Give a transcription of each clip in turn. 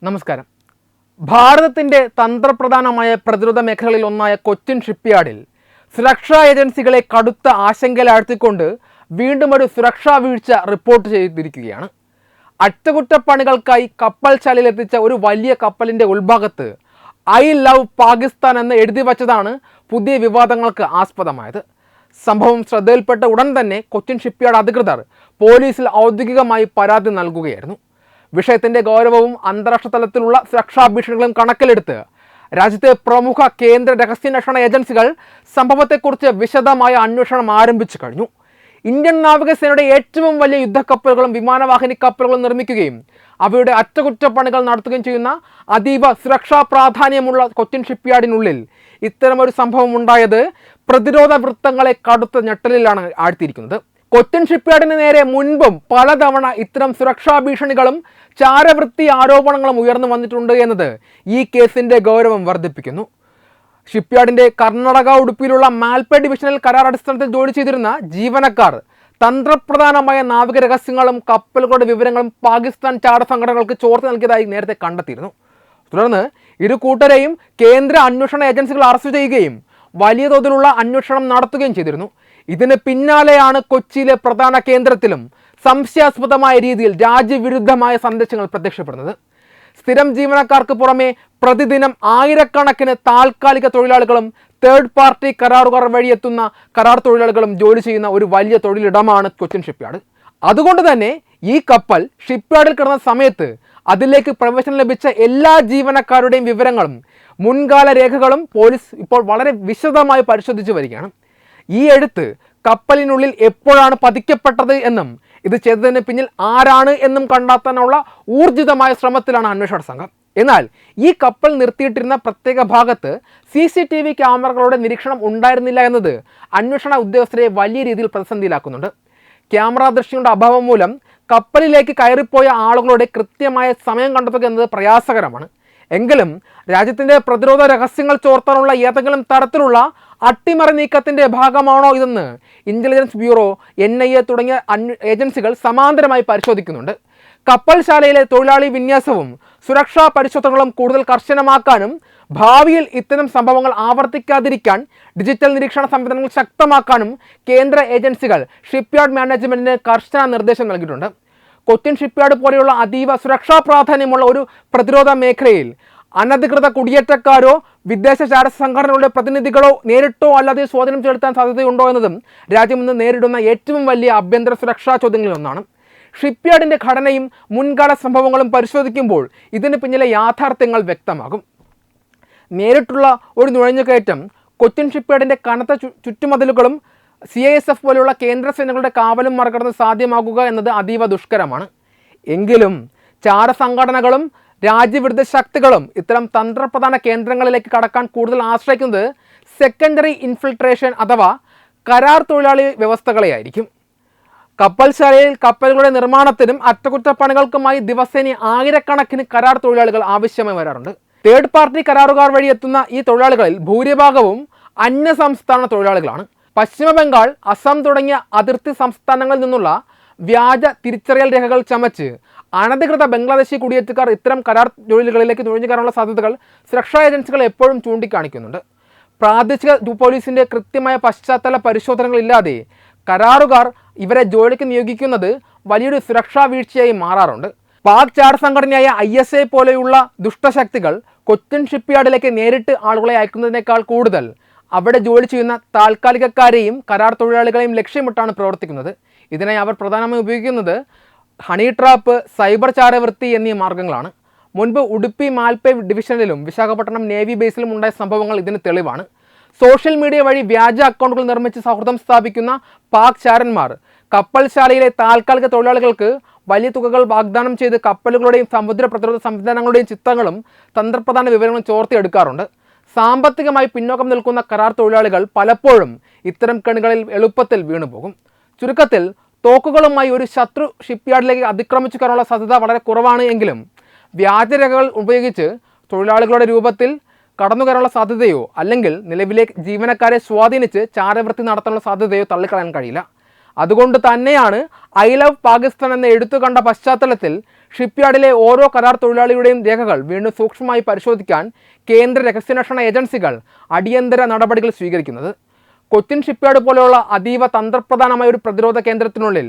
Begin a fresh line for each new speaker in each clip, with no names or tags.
നമസ്കാരം. ഭാരതത്തിൻ്റെ തന്ത്രപ്രധാനമായ പ്രതിരോധ മേഖലകളിൽ ഒന്നായ കൊച്ചിൻ ഷിപ്പ്യാർഡിൽ സുരക്ഷാ ഏജൻസികളെ കടുത്ത ആശങ്കയിലാഴ്ത്തിക്കൊണ്ട് വീണ്ടും ഒരു സുരക്ഷാ വീഴ്ച റിപ്പോർട്ട് ചെയ്തിരിക്കുകയാണ്. അറ്റകുറ്റപ്പണികൾക്കായി കപ്പൽ ശാലയിലെത്തിച്ച ഒരു വലിയ കപ്പലിൻ്റെ ഉൾഭാഗത്ത് ഐ ലവ് പാകിസ്ഥാൻ എന്ന് എഴുതി വച്ചതാണ് പുതിയ വിവാദങ്ങൾക്ക് ആസ്പദമായത്. സംഭവം ശ്രദ്ധയിൽപ്പെട്ട ഉടൻ തന്നെ കൊച്ചിൻ ഷിപ്പ്യാർഡ് അധികൃതർ പോലീസിൽ ഔദ്യോഗികമായി പരാതി നൽകുകയായിരുന്നു. വിഷയത്തിൻ്റെ ഗൗരവവും അന്താരാഷ്ട്ര തലത്തിലുള്ള സുരക്ഷാ ഭീഷണികളും കണക്കിലെടുത്ത് രാജ്യത്തെ പ്രമുഖ കേന്ദ്ര രഹസ്യാന്വേഷണ ഏജൻസികൾ സംഭവത്തെക്കുറിച്ച് വിശദമായ അന്വേഷണം ആരംഭിച്ചു കഴിഞ്ഞു. ഇന്ത്യൻ നാവികസേനയുടെ ഏറ്റവും വലിയ യുദ്ധക്കപ്പലുകളും വിമാനവാഹിനി കപ്പലുകളും നിർമ്മിക്കുകയും അവയുടെ അറ്റകുറ്റപ്പണികൾ നടത്തുകയും ചെയ്യുന്ന അതീവ സുരക്ഷാ പ്രാധാന്യമുള്ള കൊച്ചിൻ ഷിപ്പ്യാർഡിനുള്ളിൽ ഇത്തരമൊരു സംഭവം ഉണ്ടായത് പ്രതിരോധ വൃത്തങ്ങളെ കടുത്ത ഞെട്ടലിലാണ് ആഴ്ത്തിയിരിക്കുന്നത്. കൊച്ചിൻ ഷിപ്പ്യാർഡിന് നേരെ മുൻപും പലതവണ ഇത്തരം സുരക്ഷാ ഭീഷണികളും ചാരവൃത്തി ആരോപണങ്ങളും ഉയർന്നു വന്നിട്ടുണ്ട് എന്നത് ഈ കേസിൻ്റെ ഗൗരവം വർദ്ധിപ്പിക്കുന്നു. ഷിപ്പ്യാർഡിൻ്റെ കർണാടക ഉടുപ്പിയിലുള്ള മാൽപ്പെ ഡിവിഷണൽ കരാർ അടിസ്ഥാനത്തിൽ ജോലി ചെയ്തിരുന്ന ജീവനക്കാർ തന്ത്രപ്രധാനമായ നാവിക രഹസ്യങ്ങളും കപ്പലുകളുടെ വിവരങ്ങളും പാകിസ്ഥാൻ ചാര സംഘടനകൾക്ക് ചോർത്തി നൽകിയതായി നേരത്തെ കണ്ടെത്തിയിരുന്നു. തുടർന്ന് ഇരു കൂട്ടരെയും കേന്ദ്ര അന്വേഷണ ഏജൻസികൾ അറസ്റ്റ് ചെയ്യുകയും വലിയ തോതിലുള്ള അന്വേഷണം നടത്തുകയും ചെയ്തിരുന്നു. ഇതിന് പിന്നാലെയാണ് കൊച്ചിയിലെ പ്രധാന കേന്ദ്രത്തിലും സംശയാസ്പദമായ രീതിയിൽ രാജ്യവിരുദ്ധമായ സന്ദേശങ്ങൾ പ്രത്യക്ഷപ്പെടുന്നത്. സ്ഥിരം ജീവനക്കാർക്ക് പുറമെ പ്രതിദിനം ആയിരക്കണക്കിന് താൽക്കാലിക തൊഴിലാളികളും തേർഡ് പാർട്ടി കരാറുകാർ വഴി എത്തുന്ന കരാർ തൊഴിലാളികളും ജോലി ചെയ്യുന്ന ഒരു വലിയ തൊഴിലിടമാണ് കൊച്ചിൻ ഷിപ്പ്യാർഡ്. അതുകൊണ്ട് തന്നെ ഈ കപ്പൽ ഷിപ്പ്യാർഡിൽ കിടന്ന സമയത്ത് അതിലേക്ക് പ്രവേശനം ലഭിച്ച എല്ലാ ജീവനക്കാരുടെയും വിവരങ്ങളും മുൻകാല രേഖകളും പോലീസ് ഇപ്പോൾ വളരെ വിശദമായി പരിശോധിച്ചു വരികയാണ്. ഈ എഴുത്ത് കപ്പലിനുള്ളിൽ എപ്പോഴാണ് പതിക്കപ്പെട്ടത് എന്നും ഇത് ചെയ്തതിന് പിന്നിൽ ആരാണ് എന്നും കണ്ടെത്താനുള്ള ഊർജിതമായ ശ്രമത്തിലാണ് അന്വേഷണ സംഘം. എന്നാൽ ഈ കപ്പൽ നിർത്തിയിട്ടിരുന്ന പ്രത്യേക ഭാഗത്ത് CCTV ക്യാമറകളുടെ നിരീക്ഷണം ഉണ്ടായിരുന്നില്ല എന്നത് അന്വേഷണ ഉദ്യോഗസ്ഥരെ വലിയ രീതിയിൽ പ്രതിസന്ധിയിലാക്കുന്നുണ്ട്. ക്യാമറ ദൃശ്യങ്ങളുടെ അഭാവം മൂലം കപ്പലിലേക്ക് കയറിപ്പോയ ആളുകളുടെ കൃത്യമായ സമയം കണ്ടെത്തുക എന്നത് പ്രയാസകരമാണ്. എങ്കിലും രാജ്യത്തിൻ്റെ പ്രതിരോധ രഹസ്യങ്ങൾ ചോർത്താനുള്ള ഏതെങ്കിലും തരത്തിലുള്ള അട്ടിമറി നീക്കത്തിൻ്റെ ഭാഗമാണോ ഇതെന്ന് ഇൻ്റലിജൻസ് ബ്യൂറോ, NIA തുടങ്ങിയ ഏജൻസികൾ സമാന്തരമായി പരിശോധിക്കുന്നുണ്ട്. കപ്പൽ ശാലയിലെ തൊഴിലാളി വിന്യാസവും സുരക്ഷാ പരിശോധനകളും കൂടുതൽ കർശനമാക്കാനും ഭാവിയിൽ ഇത്തരം സംഭവങ്ങൾ ആവർത്തിക്കാതിരിക്കാൻ ഡിജിറ്റൽ നിരീക്ഷണ സംവിധാനങ്ങൾ ശക്തമാക്കാനും കേന്ദ്ര ഏജൻസികൾ ഷിപ്പ്യാർഡ് മാനേജ്മെൻറ്റിന് കർശന നിർദ്ദേശം നൽകിയിട്ടുണ്ട്. കൊച്ചിൻ ഷിപ്പ്യാർഡ് പോലെയുള്ള അതീവ സുരക്ഷാ പ്രാധാന്യമുള്ള ഒരു പ്രതിരോധ മേഖലയിൽ അനധികൃത കുടിയേറ്റക്കാരോ വിദേശ ചാര സംഘടനകളുടെ പ്രതിനിധികളോ നേരിട്ടോ അല്ലാതെ സ്വാധീനം ചെലുത്താൻ സാധ്യതയുണ്ടോ എന്നതും രാജ്യം ഇന്ന് നേരിടുന്ന ഏറ്റവും വലിയ ആഭ്യന്തര സുരക്ഷാ ചോദ്യങ്ങളിൽ ഒന്നാണ്. ഷിപ്പ്യാർഡിൻ്റെ ഘടനയും മുൻകാല സംഭവങ്ങളും പരിശോധിക്കുമ്പോൾ ഇതിന് പിന്നിലെ യാഥാർത്ഥ്യങ്ങൾ വ്യക്തമാകും. നേരിട്ടുള്ള ഒരു നുഴഞ്ഞുകയറ്റം കൊച്ചിൻ ഷിപ്പ്യാർഡിൻ്റെ കനത്ത ചുറ്റുമതിലുകളും CISF പോലെയുള്ള കേന്ദ്ര സേനകളുടെ കാവലും മറികടന്ന് സാധ്യമാകുക എന്നത് അതീവ ദുഷ്കരമാണ്. എങ്കിലും ചാര സംഘടനകളും രാജ്യവിരുദ്ധ ശക്തികളും ഇത്തരം തന്ത്രപ്രധാന കേന്ദ്രങ്ങളിലേക്ക് കടക്കാൻ കൂടുതൽ ആശ്രയിക്കുന്നത് സെക്കൻഡറി ഇൻഫിൽട്രേഷൻ അഥവാ കരാർ തൊഴിലാളി വ്യവസ്ഥകളെയായിരിക്കും. കപ്പൽശാലയിൽ കപ്പലുകളുടെ നിർമ്മാണത്തിനും അറ്റകുറ്റപ്പണികൾക്കുമായി ദിവസേന ആയിരക്കണക്കിന് കരാർ തൊഴിലാളികൾ ആവശ്യമായി വരാറുണ്ട്. തേർഡ് പാർട്ടി കരാറുകാർ വഴി എത്തുന്ന ഈ തൊഴിലാളികളിൽ ഭൂരിഭാഗവും അന്യ സംസ്ഥാന തൊഴിലാളികളാണ്. പശ്ചിമ ബംഗാൾ, അസം തുടങ്ങിയ അതിർത്തി സംസ്ഥാനങ്ങളിൽ നിന്നുള്ള വ്യാജ തിരിച്ചറിയൽ രേഖകൾ ചമച്ച് അനധികൃത ബംഗ്ലാദേശി കുടിയേറ്റക്കാർ ഇത്തരം കരാർ ജോലികളിലേക്ക് നുഴഞ്ഞു കയറാനുള്ള സാധ്യതകൾ സുരക്ഷാ ഏജൻസികൾ എപ്പോഴും ചൂണ്ടിക്കാണിക്കുന്നുണ്ട്. പ്രാദേശിക പോലീസിൻ്റെ കൃത്യമായ പശ്ചാത്തല പരിശോധനകളില്ലാതെ കരാറുകാർ ഇവരെ ജോലിക്ക് നിയോഗിക്കുന്നത് വലിയൊരു സുരക്ഷാ വീഴ്ചയായി മാറാറുണ്ട്. പാക് ചാര സംഘടനയായ ISA പോലെയുള്ള ദുഷ്ടശക്തികൾ കൊച്ചിൻ ഷിപ്പ്യാർഡിലേക്ക് നേരിട്ട് ആളുകളെ അയക്കുന്നതിനേക്കാൾ കൂടുതൽ അവിടെ ജോലി ചെയ്യുന്ന താൽക്കാലികക്കാരെയും കരാർ തൊഴിലാളികളെയും ലക്ഷ്യമിട്ടാണ് പ്രവർത്തിക്കുന്നത്. ഇതിനായി അവർ പ്രധാനമായും ഉപയോഗിക്കുന്നത് ഹണി ട്രാപ്പ്, സൈബർ ചാരവൃത്തി എന്നീ മാർഗങ്ങളാണ്. മുൻപ് ഉടുപ്പി മാൽപ്പെ ഡിവിഷനിലും വിശാഖപട്ടണം നേവി ബേസിലും ഉണ്ടായ സംഭവങ്ങൾ ഇതിന് തെളിവാണ്. സോഷ്യൽ മീഡിയ വഴി വ്യാജ അക്കൗണ്ടുകൾ നിർമ്മിച്ച് സൗഹൃദം സ്ഥാപിക്കുന്ന പാക് ചാരന്മാർ കപ്പൽ ശാലയിലെ താൽക്കാലിക തൊഴിലാളികൾക്ക് വലിയ തുകകൾ വാഗ്ദാനം ചെയ്ത് കപ്പലുകളുടെയും സമുദ്ര പ്രതിരോധ സംവിധാനങ്ങളുടെയും ചിത്രങ്ങളും തന്ത്രപ്രധാന വിവരങ്ങളും ചോർത്തിയെടുക്കാറുണ്ട്. സാമ്പത്തികമായി പിന്നോക്കം നിൽക്കുന്ന കരാർ തൊഴിലാളികൾ പലപ്പോഴും ഇത്തരം കെണികളിൽ എളുപ്പത്തിൽ വീണുപോകും. ചുരുക്കത്തിൽ തോക്കുകളുമായി ഒരു ശത്രു ഷിപ്പ്യാർഡിലേക്ക് അതിക്രമിച്ചു കയറാനുള്ള സാധ്യത വളരെ കുറവാണ്. എങ്കിലും വ്യാജരേഖകൾ ഉപയോഗിച്ച് തൊഴിലാളികളുടെ രൂപത്തിൽ കടന്നു കയറാനുള്ള സാധ്യതയോ അല്ലെങ്കിൽ നിലവിലെ ജീവനക്കാരെ സ്വാധീനിച്ച് ചാരവൃത്തി നടത്താനുള്ള സാധ്യതയോ തള്ളിക്കളയാൻ കഴിയില്ല. അതുകൊണ്ട് തന്നെയാണ് ഐ ലവ് പാകിസ്ഥാൻ എന്ന എഴുത്തു കണ്ട പശ്ചാത്തലത്തിൽ ഷിപ്പ്യാർഡിലെ ഓരോ കരാർ തൊഴിലാളിയുടെയും രേഖകൾ വീണ്ടും സൂക്ഷ്മമായി പരിശോധിക്കാൻ കേന്ദ്ര രഹസ്യാന്വേഷണ ഏജൻസികൾ അടിയന്തര നടപടികൾ സ്വീകരിക്കുന്നത്. കൊച്ചിൻ ഷിപ്പ്യാർഡ് പോലെയുള്ള അതീവ തന്ത്രപ്രധാനമായ ഒരു പ്രതിരോധ കേന്ദ്രത്തിനുള്ളിൽ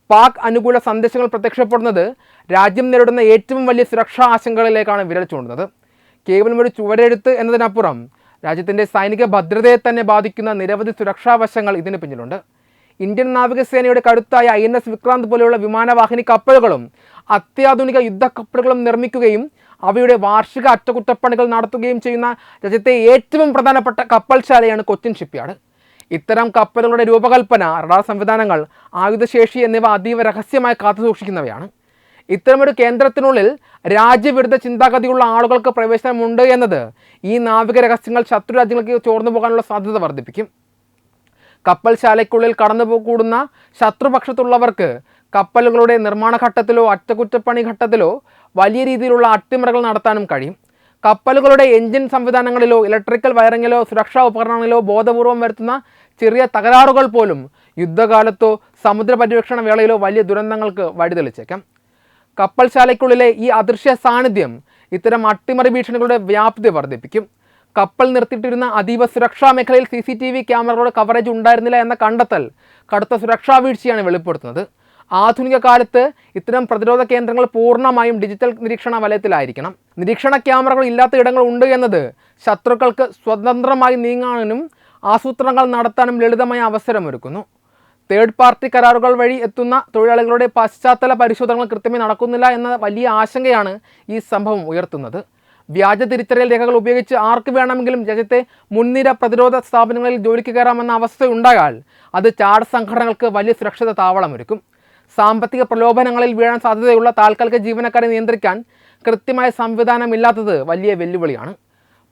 പാക് അനുകൂല സന്ദേശങ്ങൾ പ്രത്യക്ഷപ്പെടുന്നത് രാജ്യം നേരിടുന്ന ഏറ്റവും വലിയ സുരക്ഷാ ആശങ്കകളിലേക്കാണ് വിരൽ ചൂണ്ടുന്നത്. കേവലം ഒരു ചുവരെഴുത്ത് എന്നതിനപ്പുറം രാജ്യത്തിൻ്റെ സൈനിക ഭദ്രതയെ തന്നെ ബാധിക്കുന്ന നിരവധി സുരക്ഷാ വശങ്ങൾ ഇതിന് പിന്നിലുണ്ട്. ഇന്ത്യൻ നാവികസേനയുടെ കരുത്തായ INS വിക്രാന്ത് പോലെയുള്ള വിമാനവാഹിനി കപ്പലുകളും അത്യാധുനിക യുദ്ധക്കപ്പലുകളും നിർമ്മിക്കുകയും അവയുടെ വാർഷിക അറ്റകുറ്റപ്പണികൾ നടത്തുകയും ചെയ്യുന്ന രാജ്യത്തെ ഏറ്റവും പ്രധാനപ്പെട്ട കപ്പൽശാലയാണ് കൊച്ചിൻ ഷിപ്പ്യാർഡ്. ഇത്തരം കപ്പലുകളുടെ രൂപകൽപ്പന, റഡാർ സംവിധാനങ്ങൾ, ആയുധശേഷി എന്നിവ അതീവ രഹസ്യമായി കാത്തുസൂക്ഷിക്കുന്നവയാണ്. ഇത്തരമൊരു കേന്ദ്രത്തിനുള്ളിൽ രാജ്യവിരുദ്ധ ചിന്താഗതിയുള്ള ആളുകൾക്ക് പ്രവേശനമുണ്ട് എന്നത് ഈ നാവിക രഹസ്യങ്ങൾ ശത്രു രാജ്യങ്ങൾക്ക് ചോർന്നു പോകാനുള്ള സാധ്യത വർദ്ധിപ്പിക്കും. കപ്പൽശാലയ്ക്കുള്ളിൽ കടന്നുകൂടുന്ന ശത്രുപക്ഷത്തുള്ളവർക്ക് കപ്പലുകളുടെ നിർമ്മാണ ഘട്ടത്തിലോ അറ്റകുറ്റപ്പണി ഘട്ടത്തിലോ വലിയ രീതിയിലുള്ള അട്ടിമറികൾ നടത്താനും കഴിയും. കപ്പലുകളുടെ എഞ്ചിൻ സംവിധാനങ്ങളിലോ ഇലക്ട്രിക്കൽ വയറിങ്ങിലോ സുരക്ഷാ ഉപകരണങ്ങളിലോ ബോധപൂർവം വരുത്തുന്ന ചെറിയ തകരാറുകൾ പോലും യുദ്ധകാലത്തോ സമുദ്ര പര്യവേക്ഷണ വേളയിലോ വലിയ ദുരന്തങ്ങൾക്ക് വഴിതെളിച്ചേക്കാം. കപ്പൽശാലയ്ക്കുള്ളിലെ ഈ അദൃശ്യ സാന്നിധ്യം ഇത്തരം അട്ടിമറി ഭീഷണികളുടെ വ്യാപ്തി വർദ്ധിപ്പിക്കും. കപ്പൽ നിർത്തിയിട്ടിരുന്ന അതീവ സുരക്ഷാ മേഖലയിൽ CCTV ക്യാമറകളുടെ കവറേജ് ഉണ്ടായിരുന്നില്ല എന്ന കണ്ടെത്തൽ കടുത്ത സുരക്ഷാ വീഴ്ചയാണ് വെളിപ്പെടുത്തുന്നത്. ആധുനിക കാലത്ത് ഇത്തരം പ്രതിരോധ കേന്ദ്രങ്ങൾ പൂർണ്ണമായും ഡിജിറ്റൽ നിരീക്ഷണ വലയത്തിലായിരിക്കണം. നിരീക്ഷണ ക്യാമറകൾ ഇല്ലാത്ത ഇടങ്ങൾ ഉണ്ട് എന്നത് ശത്രുക്കൾക്ക് സ്വതന്ത്രമായി നീങ്ങാനും ആസൂത്രണങ്ങൾ നടത്താനും ലളിതമായ അവസരമൊരുക്കുന്നു. തേർഡ് പാർട്ടി കരാറുകൾ വഴി എത്തുന്ന തൊഴിലാളികളുടെ പശ്ചാത്തല പരിശോധനകൾ കൃത്യമായി നടക്കുന്നില്ല എന്ന വലിയ ആശങ്കയാണ് ഈ സംഭവം ഉയർത്തുന്നത്. വ്യാജ തിരിച്ചറിയൽ രേഖകൾ ഉപയോഗിച്ച് ആർക്ക് വേണമെങ്കിലും രാജ്യത്തെ മുൻനിര പ്രതിരോധ സ്ഥാപനങ്ങളിൽ ജോലിക്ക് കയറാമെന്ന അവസ്ഥയുണ്ടായാൽ അത് ചാര സംഘടനകൾക്ക് വലിയ സുരക്ഷിത താവളമൊരുക്കും. സാമ്പത്തിക പ്രലോഭനങ്ങളിൽ വീഴാൻ സാധ്യതയുള്ള താൽക്കാലിക ജീവനക്കാരെ നിയന്ത്രിക്കാൻ കൃത്യമായ സംവിധാനമില്ലാത്തത് വലിയ വെല്ലുവിളിയാണ്.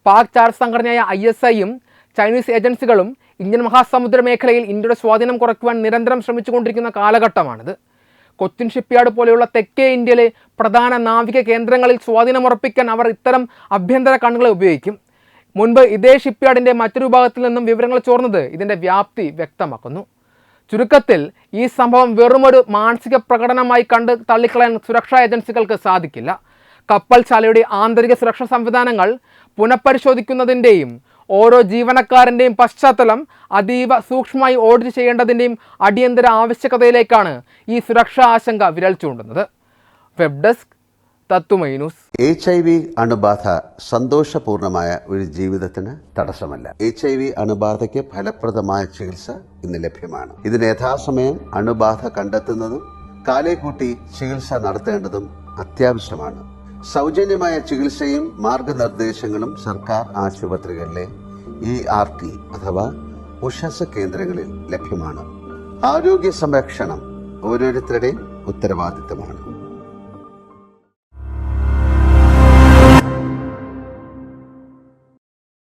പാക് ചാര സംഘടനയായ ISIയും ചൈനീസ് ഏജൻസികളും ഇന്ത്യൻ മഹാസമുദ്ര മേഖലയിൽ ഇന്ത്യയുടെ സ്വാധീനം കുറയ്ക്കുവാൻ നിരന്തരം ശ്രമിച്ചുകൊണ്ടിരിക്കുന്ന കാലഘട്ടമാണിത്. കൊച്ചിൻ ഷിപ്പ്യാർഡ് പോലെയുള്ള തെക്കേ ഇന്ത്യയിലെ പ്രധാന നാവിക കേന്ദ്രങ്ങളിൽ സ്വാധീനമുറപ്പിക്കാൻ അവർ ഇത്തരം ആഭ്യന്തര കണ്ണുകളെ ഉപയോഗിക്കും. മുൻപ് ഇതേ ഷിപ്പ്യാർഡിൻ്റെ മറ്റൊരു വിഭാഗത്തിൽ നിന്നും വിവരങ്ങൾ ചോർന്നത് ഇതിൻ്റെ വ്യാപ്തി വ്യക്തമാക്കുന്നു. ചുരുക്കത്തിൽ ഈ സംഭവം വെറുമൊരു മാനസിക പ്രകടനമായി കണ്ട് തള്ളിക്കളയാൻ സുരക്ഷാ ഏജൻസികൾക്ക് സാധിക്കില്ല. കപ്പൽശാലയുടെ ആന്തരിക സുരക്ഷാ സംവിധാനങ്ങൾ പുനഃപരിശോധിക്കുന്നതിൻ്റെയും ഓരോ ജീവനക്കാരൻ്റെയും പശ്ചാത്തലം അതീവ സൂക്ഷ്മമായി ഓഡിറ്റ് ചെയ്യേണ്ടതിൻ്റെയും അടിയന്തര ആവശ്യകതയിലേക്കാണ് ഈ സുരക്ഷാ ആശങ്ക വിരൽ ചൂണ്ടുന്നത്. വെബ് ഡെസ്ക് തത്തുമൈ ന്യൂസ്.
HIV അണുബാധ സന്തോഷപൂർണമായ ഒരു ജീവിതത്തിന് തടസ്സമല്ല. HIV അണുബാധയ്ക്ക് ഫലപ്രദമായ ചികിത്സ ഇന്ന് ലഭ്യമാണ്. ഇതിന് യഥാസമയം അണുബാധ കണ്ടെത്തുന്നതും കാലേക്കൂട്ടി ചികിത്സ നടത്തേണ്ടതും അത്യാവശ്യമാണ്. സൗജന്യമായ ചികിത്സയും മാർഗനിർദ്ദേശങ്ങളും സർക്കാർ ആശുപത്രികളിലെ ERT അഥവാ ഉഷസ് കേന്ദ്രങ്ങളിൽ ലഭ്യമാണ്. ആരോഗ്യ സംരക്ഷണം ഓരോരുത്തരുടെയും ഉത്തരവാദിത്തമാണ്.